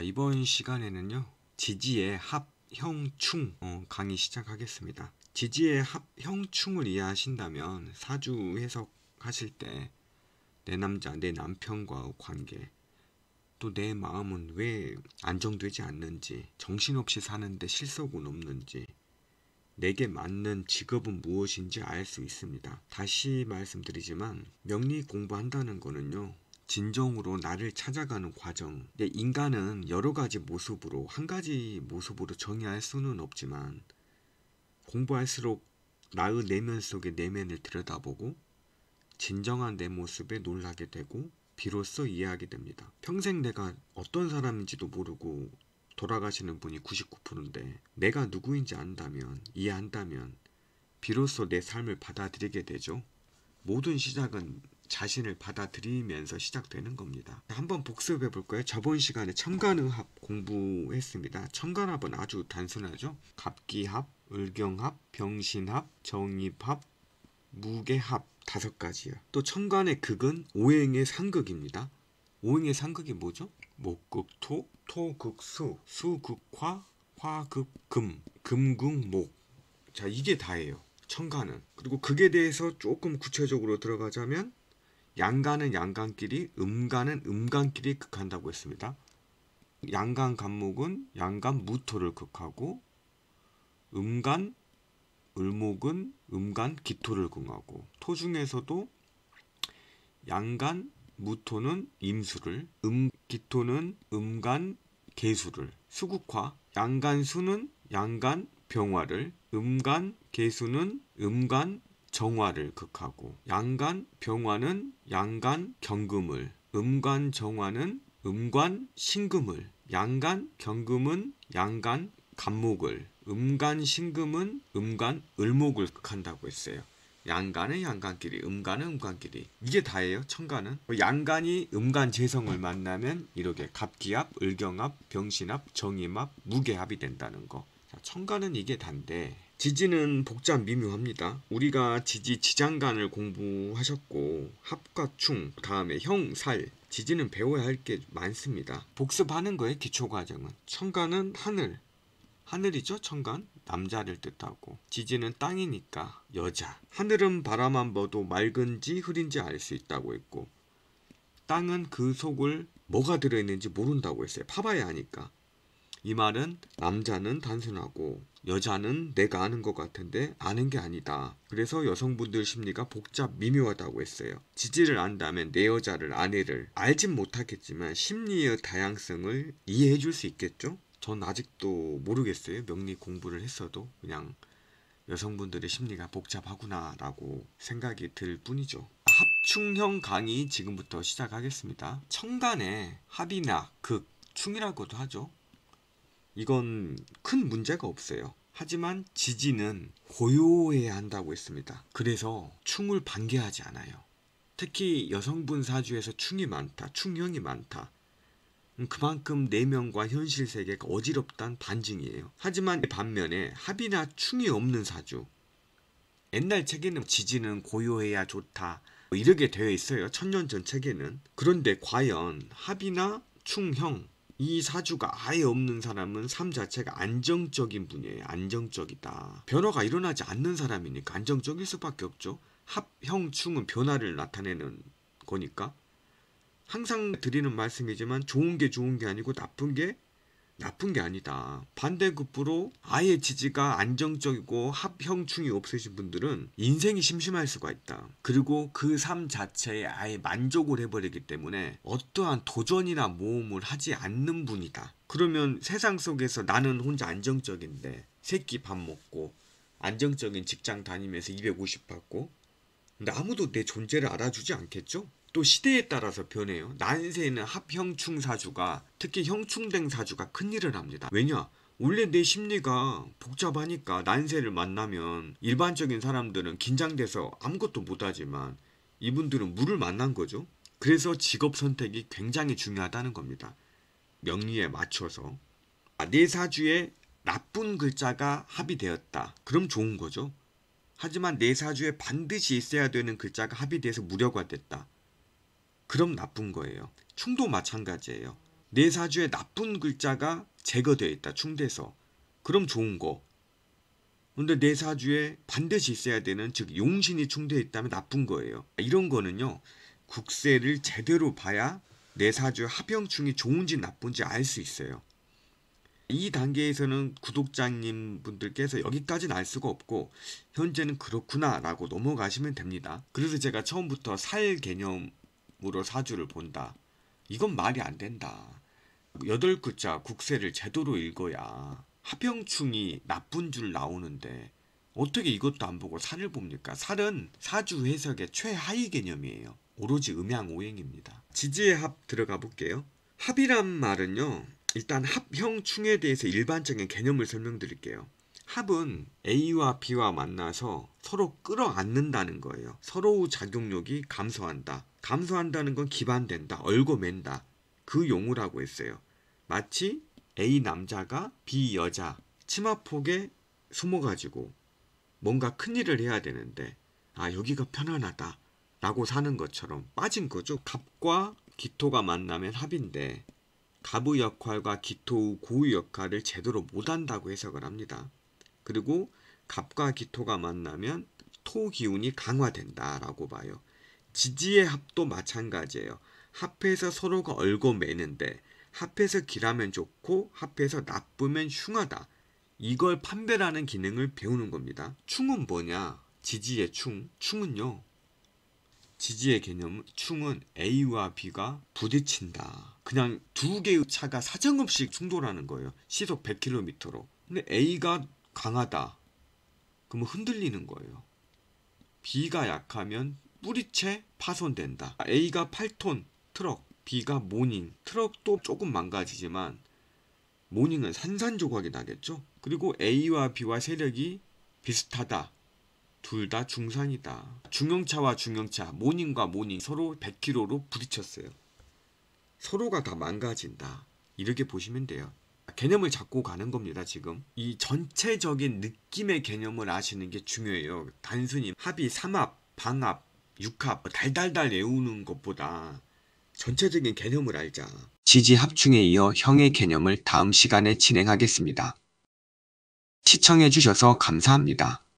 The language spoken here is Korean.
이번 시간에는요, 지지의 합, 형, 충 강의 시작하겠습니다. 지지의 합, 형, 충을 이해하신다면 사주 해석하실 때 내 남자, 내 남편과의 관계, 또 내 마음은 왜 안정되지 않는지, 정신없이 사는데 실속은 없는지, 내게 맞는 직업은 무엇인지 알 수 있습니다. 다시 말씀드리지만 명리 공부한다는 거는요, 진정으로 나를 찾아가는 과정. 인간은 여러 가지 모습으로, 한 가지 모습으로 정의할 수는 없지만 공부할수록 나의 내면 속의 내면을 들여다보고 진정한 내 모습에 놀라게 되고 비로소 이해하게 됩니다. 평생 내가 어떤 사람인지도 모르고 돌아가시는 분이 99%인데 내가 누구인지 안다면, 이해한다면 비로소 내 삶을 받아들이게 되죠. 모든 시작은 자신을 받아들이면서 시작되는 겁니다. 한번 복습해 볼까요? 저번 시간에 천간의합 공부했습니다. 천간합은 아주 단순하죠. 갑기합, 을경합, 병신합, 정입합, 무게합 5가지요. 또 천간의 극은 오행의 상극입니다. 오행의 상극이 뭐죠? 목극토, 토극수, 수극화, 화극금, 금극목. 자, 이게 다예요. 천간은. 그리고 극에 대해서 조금 구체적으로 들어가자면 양간은 양간끼리, 음간은 음간끼리 극한다고 했습니다. 양간 간목은 양간 무토를 극하고, 음간 을목은 음간 기토를 극하고, 토 중에서도 양간 무토는 임수를, 기토는 음간 개수를, 수국화 양간수는 양간 병화를, 음간 개수는 음간 정화를 극하고, 양간 병화는 양간 경금을, 음간 정화는 음간 신금을, 양간 경금은 양간 간목을, 음간 신금은 음간 을목을 극한다고 했어요. 양간은 양간끼리, 음간은 음간끼리. 이게 다예요. 천간은. 양간이 음간 재성을 만나면 이렇게 갑기합, 을경합, 병신합, 정임합, 무게합이 된다는 거. 자, 천간은 이게 단데 지지는 복잡 미묘합니다. 우리가 지지 지장간을 공부하셨고 합과 충, 다음에 형, 살, 지지는 배워야 할 게 많습니다. 복습하는 거예요. 기초과정은. 천간은 하늘, 하늘이죠. 천간, 남자를 뜻하고, 지지는 땅이니까 여자. 하늘은 바라만 봐도 맑은지 흐린지 알 수 있다고 했고, 땅은 그 속을 뭐가 들어있는지 모른다고 했어요. 파봐야 하니까. 이 말은 남자는 단순하고 여자는 내가 아는 것 같은데 아는 게 아니다. 그래서 여성분들 심리가 복잡 미묘하다고 했어요. 지지를 안다면 내 여자를, 아내를 알진 못하겠지만 심리의 다양성을 이해해 줄 수 있겠죠? 전 아직도 모르겠어요. 명리 공부를 했어도 그냥 여성분들의 심리가 복잡하구나 라고 생각이 들 뿐이죠. 합충형 강의 지금부터 시작하겠습니다. 천간에 합이나 극, 충이라고도 하죠. 이건 큰 문제가 없어요. 하지만 지지는 고요해야 한다고 했습니다. 그래서 충을 반개하지 않아요. 특히 여성분 사주에서 충이 많다, 충형이 많다. 그만큼 내면과 현실 세계가 어지럽다는 반증이에요. 하지만 반면에 합이나 충이 없는 사주, 옛날 책에는 지지는 고요해야 좋다 이렇게 되어 있어요. 1000년 전 책에는. 그런데 과연 합이나 충형, 이 사주가 아예 없는 사람은 삶 자체가 안정적인 분이에요. 안정적이다. 변화가 일어나지 않는 사람이니까 안정적일 수밖에 없죠. 합, 형, 충은 변화를 나타내는 거니까. 항상 드리는 말씀이지만 좋은 게 좋은 게 아니고 나쁜 게 나쁜 게 아니다. 반대급부로 아예 지지가 안정적이고 합형충이 없으신 분들은 인생이 심심할 수가 있다. 그리고 그 삶 자체에 아예 만족을 해버리기 때문에 어떠한 도전이나 모험을 하지 않는 분이다. 그러면 세상 속에서 나는 혼자 안정적인데 새끼 밥 먹고 안정적인 직장 다니면서 250 받고, 근데 아무도 내 존재를 알아주지 않겠죠? 또 시대에 따라서 변해요. 난세는 합형충 사주가, 특히 형충된 사주가 큰일을 합니다. 왜냐? 원래 내 심리가 복잡하니까 난세를 만나면 일반적인 사람들은 긴장돼서 아무것도 못하지만 이분들은 물을 만난 거죠. 그래서 직업 선택이 굉장히 중요하다는 겁니다. 명리에 맞춰서. 내 사주에 나쁜 글자가 합의되었다. 그럼 좋은 거죠. 하지만 내 사주에 반드시 있어야 되는 글자가 합의돼서 무력화됐다. 그럼 나쁜 거예요. 충도 마찬가지예요. 내 사주에 나쁜 글자가 제거되어 있다. 충돼서. 그럼 좋은 거. 근데 내 사주에 반드시 있어야 되는, 즉 용신이 충되어 있다면 나쁜 거예요. 이런 거는요, 국세를 제대로 봐야 내 사주 합형충이 좋은지 나쁜지 알 수 있어요. 이 단계에서는 구독자님 분들께서 여기까지는 알 수가 없고 현재는 그렇구나 라고 넘어가시면 됩니다. 그래서 제가 처음부터 살 개념으로 사주를 본다, 이건 말이 안 된다. 8글자 국세를 제대로 읽어야 합형충이 나쁜 줄 나오는데 어떻게 이것도 안 보고 살을 봅니까? 살은 사주 해석의 최하위 개념이에요. 오로지 음양오행입니다. 지지의 합 들어가 볼게요. 합이란 말은요, 일단 합형충에 대해서 일반적인 개념을 설명드릴게요. 합은 A와 B와 만나서 서로 끌어안는다는 거예요. 서로의 작용력이 감소한다. 감소한다는 건 기반된다, 얽어맨다, 그 용어라고 했어요. 마치 A 남자가 B 여자 치마폭에 숨어가지고 뭔가 큰일을 해야 되는데 여기가 편안하다 라고 사는 것처럼 빠진 거죠. 갑과 기토가 만나면 합인데 갑의 역할과 기토의 고의 역할을 제대로 못한다고 해석을 합니다. 그리고 갑과 기토가 만나면 토 기운이 강화된다 라고 봐요. 지지의 합도 마찬가지예요. 합해서 서로가 얽어매는데 합해서 길하면 좋고 합해서 나쁘면 흉하다, 이걸 판별하는 기능을 배우는 겁니다. 충은 뭐냐? 지지의 충. 충은요, 지지의 개념, 충은 A와 B가 부딪힌다. 그냥 두 개의 차가 사정없이 충돌하는 거예요. 시속 100km로. 근데 A가 강하다, 그러면 흔들리는 거예요. B가 약하면 뿌리채 파손된다. A가 8톤 트럭, B가 모닝. 트럭도 조금 망가지지만 모닝은 산산조각이 나겠죠. 그리고 A와 B와 세력이 비슷하다, 둘 다 중산이다. 중형차와 중형차, 모닝과 모닝 서로 100km로 부딪혔어요. 서로가 다 망가진다, 이렇게 보시면 돼요. 개념을 잡고 가는 겁니다. 지금 이 전체적인 느낌의 개념을 아시는 게 중요해요. 단순히 합이 3합, 방합, 6합 달달달 외우는 것보다 전체적인 개념을 알자. 지지 합충에 이어 형의 개념을 다음 시간에 진행하겠습니다. 시청해주셔서 감사합니다.